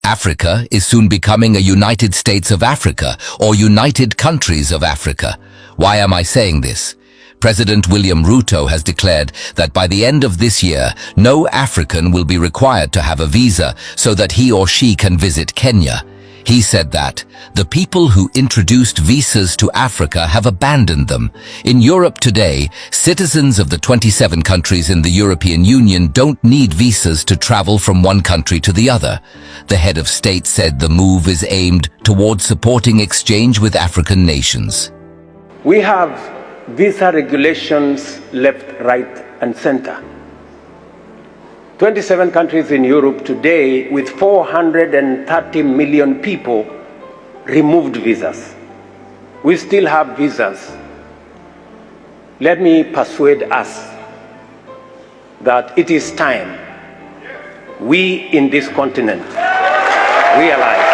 Africa is soon becoming a United States of Africa or United Countries of Africa. Why am I saying this? President William Ruto has declared that by the end of this year, no African will be required to have a visa so that he or she can visit Kenya. He said that the people who introduced visas to Africa have abandoned them. In Europe today, citizens of the 27 countries in the European Union don't need visas to travel from one country to the other. The head of state said the move is aimed towards supporting exchange with African nations. We have visa regulations left, right, and center. 27 countries in Europe today, with 430 million people, removed visas. We still have visas. Let me persuade us that it is time we in this continent realize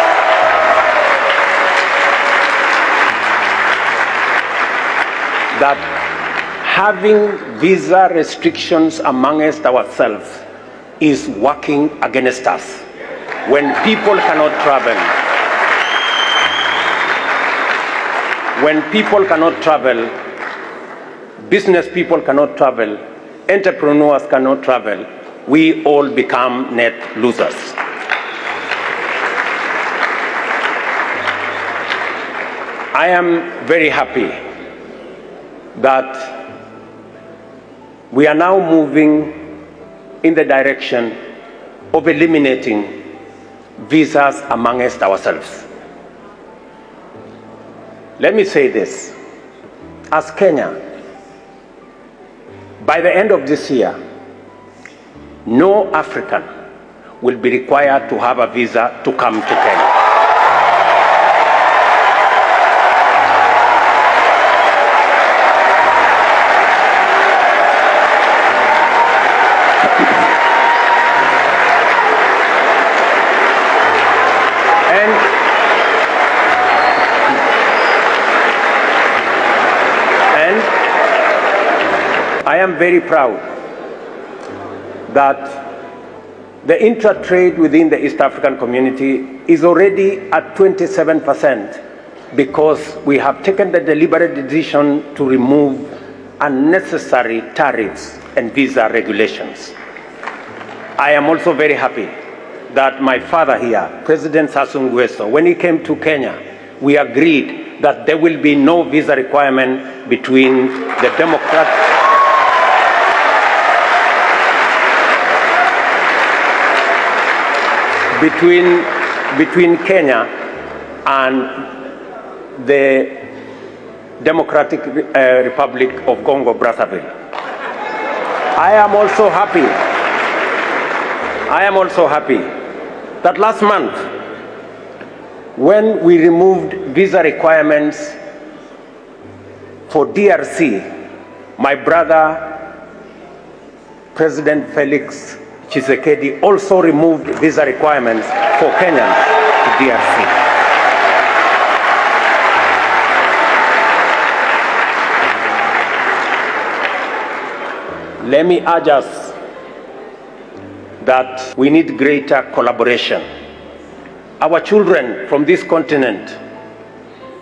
that having visa restrictions amongst ourselves is working against us. When people cannot travel, business people cannot travel, entrepreneurs cannot travel, we all become net losers. I am very happy that we are now moving in the direction of eliminating visas amongst ourselves. Let me say this. As Kenya, by the end of this year, no African will be required to have a visa to come to Kenya. I am very proud that the intra-trade within the East African community is already at 27% because we have taken the deliberate decision to remove unnecessary tariffs and visa regulations. I am also very happy that my father here, President Sassou Nguesso, when he came to Kenya, we agreed that there will be no visa requirement between the between Kenya and the Democratic Republic of Congo Brazzaville. I am also happy that last month, when we removed visa requirements for DRC, my brother, President Felix Tshisekedi, also removed visa requirements for Kenyans to DRC. Let me urge us that we need greater collaboration. Our children from this continent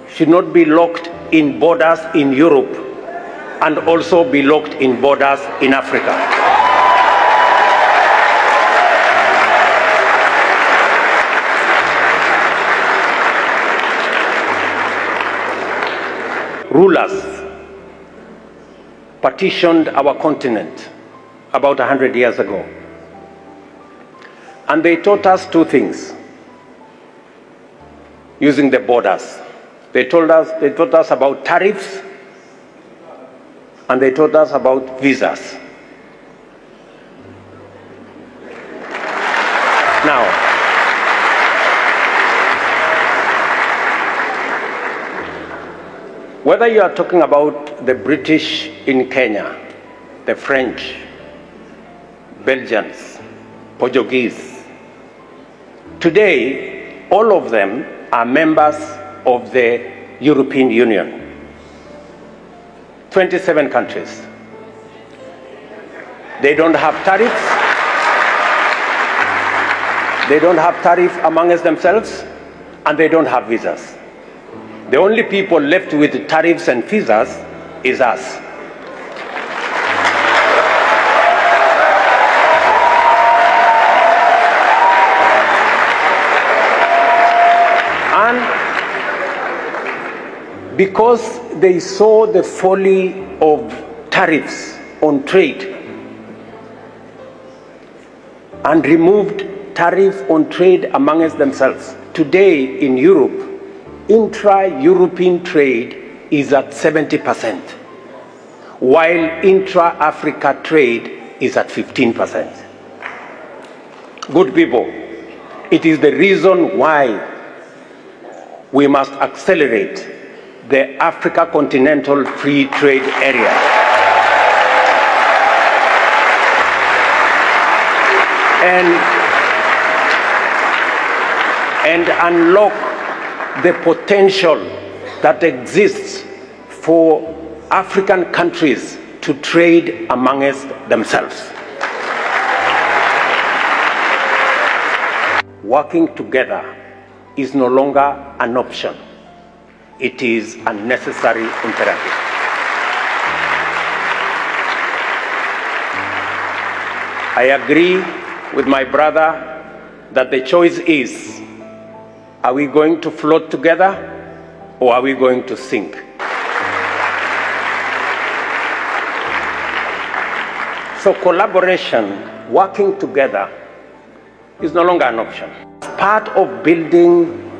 should not be locked in borders in Europe and also be locked in borders in Africa. Rulers partitioned our continent about 100 years ago. And they taught us two things using the borders. They taught us about tariffs, and they taught us about visas. Now, whether you are talking about the British in Kenya, the French, Belgians, Portuguese, today all of them are members of the European Union. 27 countries. They don't have tariffs. they don't have tariff amongst themselves, and they don't have visas. The only people left with tariffs and visas is us. And because they saw the folly of tariffs on trade and removed tariff on trade amongst themselves, today in Europe, intra-European trade is at 70%, while intra-Africa trade is at 15%. Good people, it is the reason why we must accelerate the Africa Continental Free Trade Area. And unlock the potential that exists for African countries to trade amongst themselves. Working together is no longer an option. It is a necessary imperative. I agree with my brother that the choice is, are we going to float together or are we going to sink? So collaboration, working together, is no longer an option. Part of building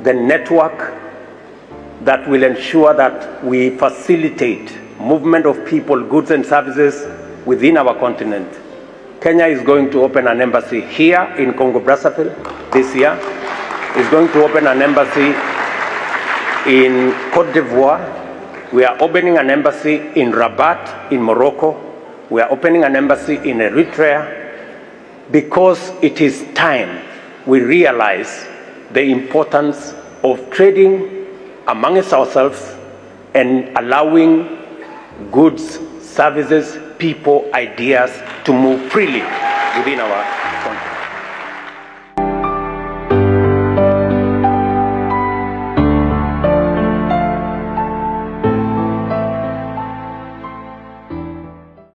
the network that will ensure that we facilitate movement of people, goods and services within our continent. Kenya is going to open an embassy here in Congo-Brazzaville this year. Is going to open an embassy in Cote d'Ivoire. We are opening an embassy in Rabat in Morocco. We are opening an embassy in Eritrea, because it is time we realize the importance of trading amongst ourselves and allowing goods, services, people, ideas to move freely within our